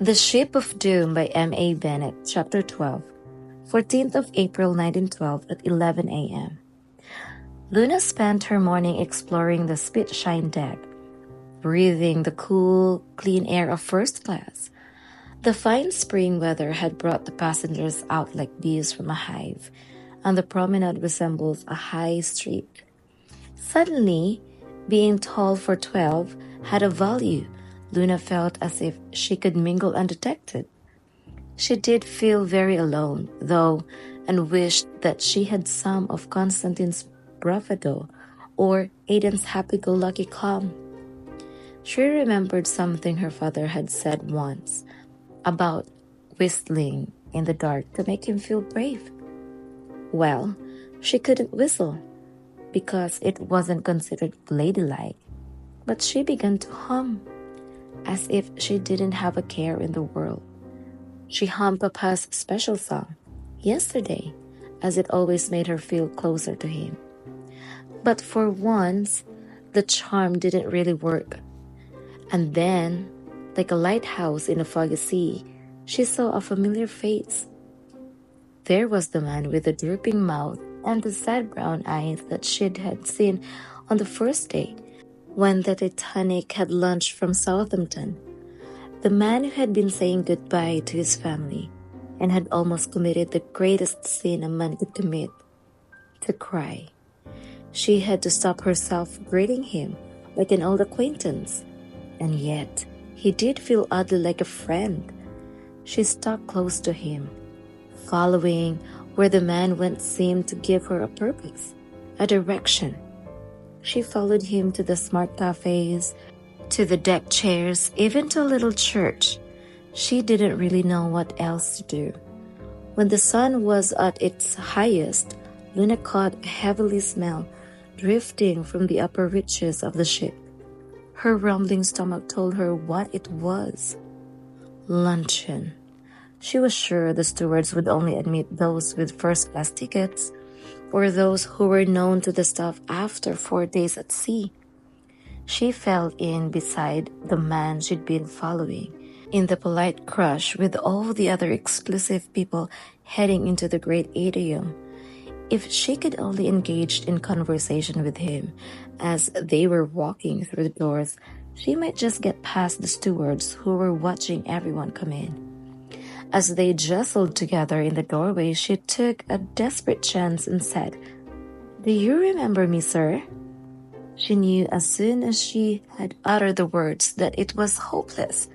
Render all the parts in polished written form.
The Ship of Doom by M.A. Bennett, Chapter 12, 14th of April 1912 at 11 a.m. Luna spent her morning exploring the spit-shine deck, breathing the cool, clean air of first class. The fine spring weather had brought the passengers out like bees from a hive, and the promenade resembles a high street. Suddenly, being tall for 12 had a value. Luna felt as if she could mingle undetected. She did feel very alone, though, and wished that she had some of Constantine's bravado or Aidan's happy-go-lucky calm. She remembered something her father had said once about whistling in the dark to make him feel brave. Well, she couldn't whistle because it wasn't considered ladylike, but she began to hum as if she didn't have a care in the world. She hummed Papa's special song, Yesterday, as it always made her feel closer to him. But for once, the charm didn't really work. And then, like a lighthouse in a foggy sea, she saw a familiar face. There was the man with the drooping mouth and the sad brown eyes that she had seen on the first day when the Titanic had launched from Southampton. The man who had been saying goodbye to his family and had almost committed the greatest sin a man could commit, to cry. She had to stop herself greeting him like an old acquaintance, and yet he did feel oddly like a friend. She stuck close to him. Following where the man went seemed to give her a purpose, a direction. She followed him to the smart cafes, to the deck chairs, even to a little church. She didn't really know what else to do. When the sun was at its highest, Luna caught a heavy smell drifting from the upper reaches of the ship. Her rumbling stomach told her what it was. Luncheon. She was sure the stewards would only admit those with first-class tickets or those who were known to the staff after 4 days at sea. She fell in beside the man she'd been following, in the polite crush with all the other exclusive people heading into the great atrium. If she could only engage in conversation with him as they were walking through the doors, she might just get past the stewards who were watching everyone come in. As they jostled together in the doorway, she took a desperate chance and said, "Do you remember me, sir?" She knew as soon as she had uttered the words that it was hopeless.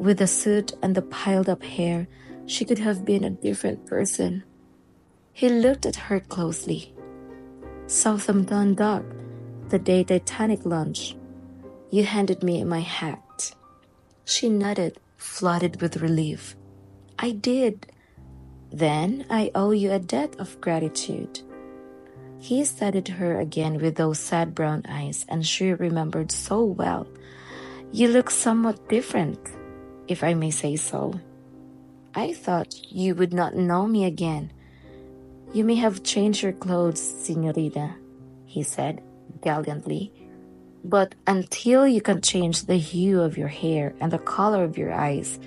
With the suit and the piled-up hair, she could have been a different person. He looked at her closely. "Southampton dock, the day Titanic launched. You handed me my hat." She nodded, flooded with relief. "I did. Then I owe you a debt of gratitude." He studied her again with those sad brown eyes, and she remembered so well. "You look somewhat different, if I may say so. I thought you would not know me again." "You may have changed your clothes, Signorina," he said gallantly, "but until you can change the hue of your hair and the color of your eyes,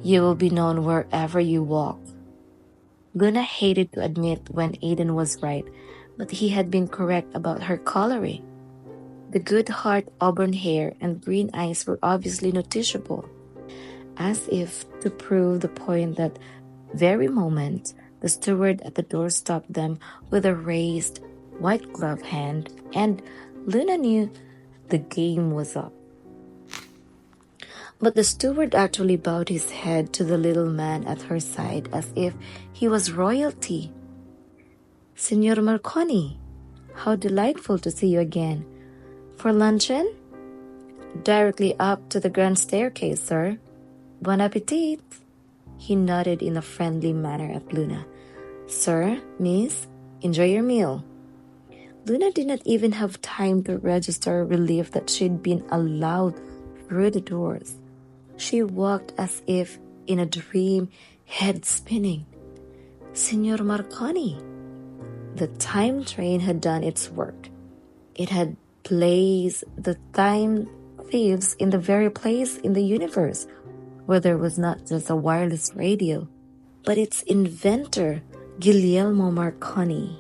you will be known wherever you walk." Luna hated to admit when Aidan was right, but he had been correct about her coloring. The good heart auburn hair and green eyes were obviously noticeable. As if to prove the point that very moment, the steward at the door stopped them with a raised, white-gloved hand, and Luna knew the game was up. But the steward actually bowed his head to the little man at her side as if he was royalty. "Signor Marconi, how delightful to see you again. For luncheon?" "Directly up to the grand staircase, sir." "Bon appetit." He nodded in a friendly manner at Luna. "Sir, miss, enjoy your meal." Luna did not even have time to register relief that she'd been allowed through the doors. She walked as if in a dream, head spinning. "Signor Marconi." The time train had done its work. It had placed the time thieves in the very place in the universe where there was not just a wireless radio, but its inventor, Guglielmo Marconi.